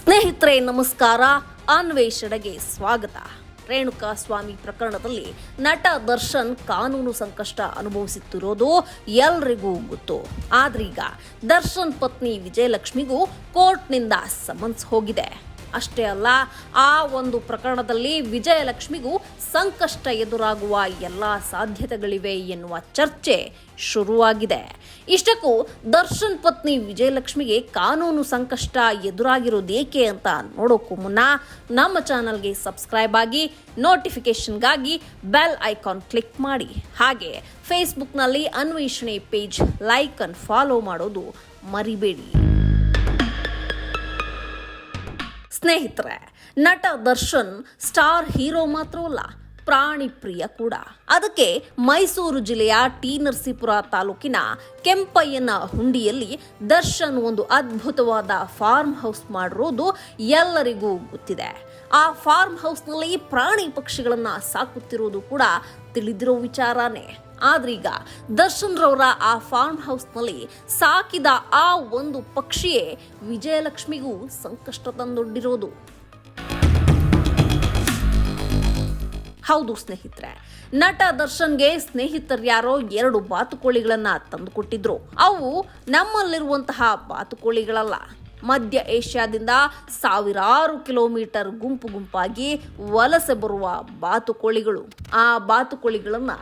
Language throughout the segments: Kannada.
ಸ್ನೇಹಿತರೆ ನಮಸ್ಕಾರ, ಅನ್ವೇಷಣೆಗೆ ಸ್ವಾಗತ. ರೇಣುಕಾಸ್ವಾಮಿ ಪ್ರಕರಣದಲ್ಲಿ ನಟ ದರ್ಶನ್ ಕಾನೂನು ಸಂಕಷ್ಟ ಅನುಭವಿಸುತ್ತಿರೋದು ಎಲ್ರಿಗೂ ಗೊತ್ತು. ಆದ್ರೀಗ ದರ್ಶನ್ ಪತ್ನಿ ವಿಜಯಲಕ್ಷ್ಮಿಗೂ ಕೋರ್ಟ್ನಿಂದ ಸಮನ್ಸ್ ಹೋಗಿದೆ. ಅಷ್ಟೇ ಅಲ್ಲ, ಆ ಒಂದು ಪ್ರಕರಣದಲ್ಲಿ ವಿಜಯಲಕ್ಷ್ಮಿಗೂ ಸಂಕಷ್ಟ ಎದುರಾಗುವ ಎಲ್ಲ ಸಾಧ್ಯತೆಗಳಿವೆ ಎನ್ನುವ ಚರ್ಚೆ ಶುರುವಾಗಿದೆ. ಇಷ್ಟಕ್ಕೂ ದರ್ಶನ್ ಪತ್ನಿ ವಿಜಯಲಕ್ಷ್ಮಿಗೆ ಕಾನೂನು ಸಂಕಷ್ಟ ಎದುರಾಗಿರೋದೇಕೆ ಅಂತ ನೋಡೋಕ್ಕೂ ಮುನ್ನ ನಮ್ಮ ಚಾನಲ್ಗೆ ಸಬ್ಸ್ಕ್ರೈಬ್ ಆಗಿ, ನೋಟಿಫಿಕೇಶನ್ಗಾಗಿ ಬೆಲ್ ಐಕಾನ್ ಕ್ಲಿಕ್ ಮಾಡಿ. ಹಾಗೆ ಫೇಸ್ಬುಕ್ನಲ್ಲಿ ಅನ್ವೇಷಣೆ ಪೇಜ್ ಲೈಕ್ ಅಂಡ್ ಫಾಲೋ ಮಾಡೋದು ಮರಿಬೇಡಿ. ಸ್ನೇಹಿತರೆ, ನಟ ದರ್ಶನ್ ಸ್ಟಾರ್ ಹೀರೋ ಮಾತ್ರವಲ್ಲ, ಪ್ರಾಣಿ ಪ್ರಿಯ ಕೂಡ. ಅದಕ್ಕೆ ಮೈಸೂರು ಜಿಲ್ಲೆಯ ಟಿ ನರಸೀಪುರ ತಾಲೂಕಿನ ಕೆಂಪಯ್ಯನ ಹುಂಡಿಯಲ್ಲಿ ದರ್ಶನ್ ಒಂದು ಅದ್ಭುತವಾದ ಫಾರ್ಮ್ ಹೌಸ್ ಮಾಡಿರೋದು ಎಲ್ಲರಿಗೂ ಗೊತ್ತಿದೆ. ಆ ಫಾರ್ಮ್ ಹೌಸ್ನಲ್ಲಿ ಪ್ರಾಣಿ ಪಕ್ಷಿಗಳನ್ನ ಸಾಕುತ್ತಿರೋದು ಕೂಡ ತಿಳಿದಿರೋ ವಿಚಾರನೇ. ಆದ್ರೀಗ ದರ್ಶನ್ ರವರ ಆ ಫಾರ್ಮ್ ಹೌಸ್ನಲ್ಲಿ ಸಾಕಿದ ಆ ಒಂದು ಪಕ್ಷಿಯೇ ವಿಜಯಲಕ್ಷ್ಮಿಗೂ ಸಂಕಷ್ಟ ತಂದೊಡ್ಡಿರೋದು. ಹೌದು ಸ್ನೇಹಿತರೆ, ನಟ ದರ್ಶನ್ಗೆ ಸ್ನೇಹಿತರ್ಯಾರೋ 2 ಬಾತುಕೋಳಿಗಳನ್ನ ತಂದುಕೊಟ್ಟಿದ್ರು. ಅವು ನಮ್ಮಲ್ಲಿರುವಂತಹ ಬಾತುಕೋಳಿಗಳಲ್ಲ. ಮಧ್ಯ ಏಷ್ಯಾದಿಂದ ಸಾವಿರಾರು ಕಿಲೋಮೀಟರ್ ಗುಂಪಾಗಿ ವಲಸೆ ಬರುವ ಬಾತುಕೋಳಿಗಳು. ಆ ಬಾತುಕೋಳಿಗಳನ್ನ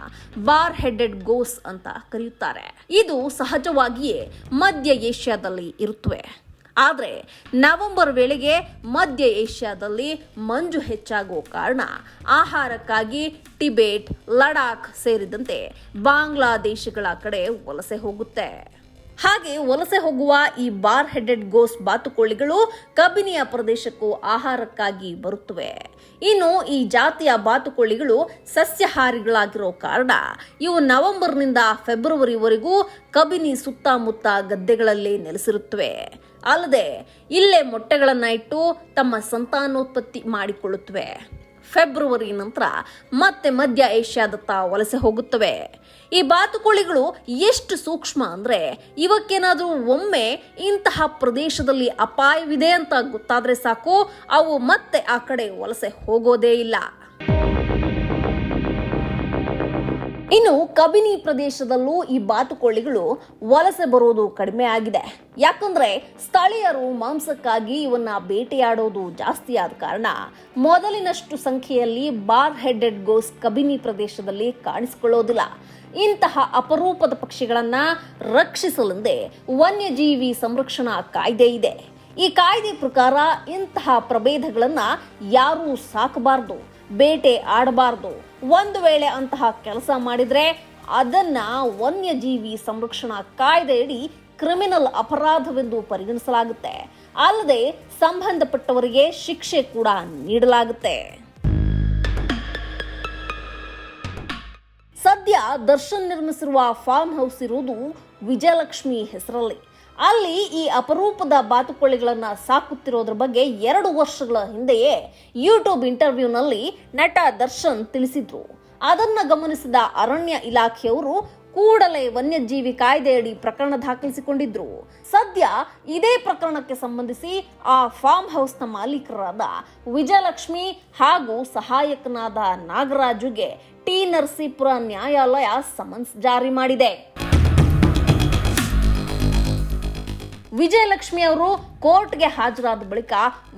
ಬಾರ್ ಹೆಡೆಡ್ ಗೋಸ್ ಅಂತ ಕರೆಯುತ್ತಾರೆ. ಇದು ಸಹಜವಾಗಿಯೇ ಮಧ್ಯ ಏಷ್ಯಾದಲ್ಲಿ ಇರುತ್ತವೆ. ಆದರೆ ನವೆಂಬರ್ ವೇಳೆಗೆ ಮಧ್ಯ ಏಷ್ಯಾದಲ್ಲಿ ಮಂಜು ಹೆಚ್ಚಾಗುವ ಕಾರಣ ಆಹಾರಕ್ಕಾಗಿ ಟಿಬೆಟ್, ಲಡಾಖ್ ಸೇರಿದಂತೆ ಬಾಂಗ್ಲಾದೇಶಗಳ ಕಡೆ ವಲಸೆ ಹೋಗುತ್ತೆ. ಹಾಗೆ ವಲಸೆ ಹೋಗುವ ಈ ಬಾರ್ ಹೆಡೆಡ್ ಗೋಸ್ ಬಾತುಕೋಳಿಗಳು ಕಬಿನಿಯ ಪ್ರದೇಶಕ್ಕೂ ಆಹಾರಕ್ಕಾಗಿ ಬರುತ್ತವೆ. ಇನ್ನು ಈ ಜಾತಿಯ ಬಾತುಕೋಳಿಗಳು ಸಸ್ಯಾಹಾರಿಗಳಾಗಿರೋ ಕಾರಣ ಇವು ನವೆಂಬರ್ನಿಂದ ಫೆಬ್ರವರಿವರೆಗೂ ಕಬಿನಿ ಸುತ್ತಮುತ್ತ ಗದ್ದೆಗಳಲ್ಲೇ ನೆಲೆಸಿರುತ್ತವೆ. ಅಲ್ಲದೆ ಇಲ್ಲೇ ಮೊಟ್ಟೆಗಳನ್ನ ಇಟ್ಟು ತಮ್ಮ ಸಂತಾನೋತ್ಪತ್ತಿ ಮಾಡಿಕೊಳ್ಳುತ್ತವೆ. ಫೆಬ್ರವರಿ ನಂತರ ಮತ್ತೆ ಮಧ್ಯ ಏಷ್ಯಾದತ್ತ ವಲಸೆ ಹೋಗುತ್ತವೆ. ಈ ಬಾತುಕೋಳಿಗಳು ಎಷ್ಟು ಸೂಕ್ಷ್ಮ ಅಂದ್ರೆ, ಇವಕ್ಕೇನಾದ್ರೂ ಒಮ್ಮೆ ಇಂತಹ ಪ್ರದೇಶದಲ್ಲಿ ಅಪಾಯವಿದೆ ಅಂತ ಗೊತ್ತಾದ್ರೆ ಸಾಕು, ಅವು ಮತ್ತೆ ಆ ಕಡೆ ವಲಸೆ ಹೋಗೋದೇ ಇಲ್ಲ. ಇನ್ನು ಕಬಿನಿ ಪ್ರದೇಶದಲ್ಲೂ ಈ ಬಾತುಕೋಳಿಗಳು ವಲಸೆ ಬರೋದು ಕಡಿಮೆ ಆಗಿದೆ. ಯಾಕಂದ್ರೆ ಸ್ಥಳೀಯರು ಮಾಂಸಕ್ಕಾಗಿ ಇವನ್ನ ಬೇಟೆಯಾಡೋದು ಜಾಸ್ತಿ ಆದ ಕಾರಣ ಮೊದಲಿನಷ್ಟು ಸಂಖ್ಯೆಯಲ್ಲಿ ಬಾರ್ ಹೆಡೆಡ್ ಗೋಸ್ ಕಬಿನಿ ಪ್ರದೇಶದಲ್ಲಿ ಕಾಣಿಸಿಕೊಳ್ಳೋದಿಲ್ಲ. ಇಂತಹ ಅಪರೂಪದ ಪಕ್ಷಿಗಳನ್ನ ರಕ್ಷಿಸಲೆಂದೇ ವನ್ಯಜೀವಿ ಸಂರಕ್ಷಣಾ ಕಾಯ್ದೆ ಇದೆ. ಈ ಕಾಯ್ದೆ ಪ್ರಕಾರ ಇಂತಹ ಪ್ರಭೇದಗಳನ್ನ ಯಾರೂ ಸಾಕಬಾರದು, ಬೇಟೆ ಆಡಬಾರದು. ಒಂದು ವೇಳೆ ಅಂತಹ ಕೆಲಸ ಮಾಡಿದ್ರೆ ಅದನ್ನ ವನ್ಯಜೀವಿ ಸಂರಕ್ಷಣಾ ಕಾಯ್ದೆಯಡಿ ಕ್ರಿಮಿನಲ್ ಅಪರಾಧವೆಂದು ಪರಿಗಣಿಸಲಾಗುತ್ತೆ. ಅಲ್ಲದೆ ಸಂಬಂಧಪಟ್ಟವರಿಗೆ ಶಿಕ್ಷೆ ಕೂಡ ನೀಡಲಾಗುತ್ತೆ. ಸದ್ಯ ದರ್ಶನ್ ನಿರ್ಮಿಸಿರುವ ಫಾರ್ಮ್ ಹೌಸ್ ಇರುವುದು ವಿಜಯಲಕ್ಷ್ಮಿ ಹೆಸರಲ್ಲಿ. ಅಲ್ಲಿ ಈ ಅಪರೂಪದ ಬಾತುಕೋಳಿಗಳನ್ನ ಸಾಕುತ್ತಿರೋದ್ರ ಬಗ್ಗೆ 2 ವರ್ಷಗಳ ಹಿಂದೆಯೇ ಯೂಟ್ಯೂಬ್ ಇಂಟರ್ವ್ಯೂನಲ್ಲಿ ನಟ ದರ್ಶನ್ ತಿಳಿಸಿದ್ರು. ಅದನ್ನ ಗಮನಿಸಿದ ಅರಣ್ಯ ಇಲಾಖೆಯವರು ಕೂಡಲೇ ವನ್ಯಜೀವಿ ಕಾಯ್ದೆಯಡಿ ಪ್ರಕರಣ ದಾಖಲಿಸಿಕೊಂಡಿದ್ರು. ಸದ್ಯ ಇದೇ ಪ್ರಕರಣಕ್ಕೆ ಸಂಬಂಧಿಸಿ ಆ ಫಾರ್ಮ್ ಹೌಸ್ನ ಮಾಲೀಕರಾದ ವಿಜಯಲಕ್ಷ್ಮಿ ಹಾಗೂ ಸಹಾಯಕನಾದ ನಾಗರಾಜುಗೆ ಟಿ ನರಸೀಪುರ ನ್ಯಾಯಾಲಯ ಸಮನ್ಸ್ ಜಾರಿ ಮಾಡಿದೆ. ವಿಜಯಲಕ್ಷ್ಮಿ ಅವರು ಕೋರ್ಟ್ಗೆ ಹಾಜರಾದ ಬಳಿಕ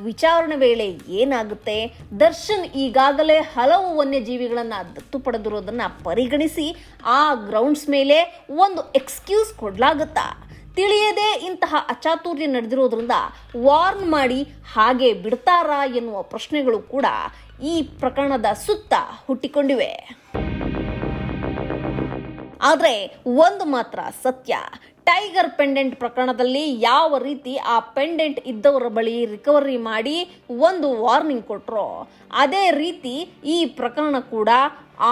ವಿಚಾರಣೆ ವೇಳೆ ಏನಾಗುತ್ತೆ, ದರ್ಶನ್ ಈಗಾಗಲೇ ಹಲವು ವನ್ಯಜೀವಿಗಳನ್ನ ದತ್ತು ಪಡೆದಿರೋದನ್ನ ಪರಿಗಣಿಸಿ ಆ ಗ್ರೌಂಡ್ಸ್ ಮೇಲೆ ಒಂದು ಎಕ್ಸ್ಕ್ಯೂಸ್ ಕೊಡ್ಲಾಗುತ್ತಾ, ತಿಳಿಯದೆ ಇಂತಹ ಅಚಾತುರ್ಯ ನಡೆದಿರೋದ್ರಿಂದ ವಾರ್ನ್ ಮಾಡಿ ಹಾಗೆ ಬಿಡ್ತಾರಾ ಎನ್ನುವ ಪ್ರಶ್ನೆಗಳು ಕೂಡ ಈ ಪ್ರಕರಣದ ಸುತ್ತ ಹುಟ್ಟಿಕೊಂಡಿವೆ. ಆದರೆ ಒಂದು ಮಾತ್ರ ಸತ್ಯ, ಟೈಗರ್ ಪೆಂಡೆಂಟ್ ಪ್ರಕರಣದಲ್ಲಿ ಯಾವ ರೀತಿ ಆ ಪೆಂಡೆಂಟ್ ಇದ್ದವರ ಬಳಿ ರಿಕವರಿ ಮಾಡಿ ಒಂದು ವಾರ್ನಿಂಗ್ ಕೊಟ್ಟರೋ, ಅದೇ ರೀತಿ ಈ ಪ್ರಕರಣ ಕೂಡ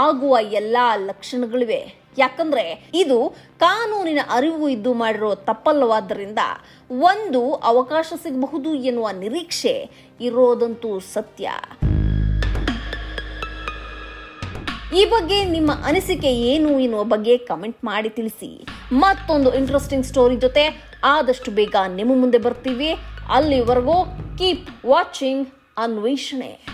ಆಗುವ ಎಲ್ಲ ಲಕ್ಷಣಗಳಿವೆ. ಯಾಕಂದ್ರೆ ಇದು ಕಾನೂನಿನ ಅರಿವು ಇದ್ದು ಮಾಡಿರೋ ತಪ್ಪಲ್ಲವಾದ್ದರಿಂದ ಒಂದು ಅವಕಾಶ ಸಿಗಬಹುದು ಎನ್ನುವ ನಿರೀಕ್ಷೆ ಇರೋದಂತೂ ಸತ್ಯ. ಈ ಬಗ್ಗೆ ನಿಮ್ಮ ಅನಿಸಿಕೆ ಏನು ಎನ್ನುವ ಬಗ್ಗೆ ಕಮೆಂಟ್ ಮಾಡಿ ತಿಳಿಸಿ. ಮತ್ತೊಂದು ಇಂಟ್ರೆಸ್ಟಿಂಗ್ ಸ್ಟೋರಿ ಜೊತೆ ಆದಷ್ಟು ಬೇಗ ನಿಮ್ಮ ಮುಂದೆ ಬರ್ತೀವಿ. ಅಲ್ಲಿವರೆಗೂ ಕೀಪ್ ವಾಚಿಂಗ್ ಅನ್ವೇಷಣೆ.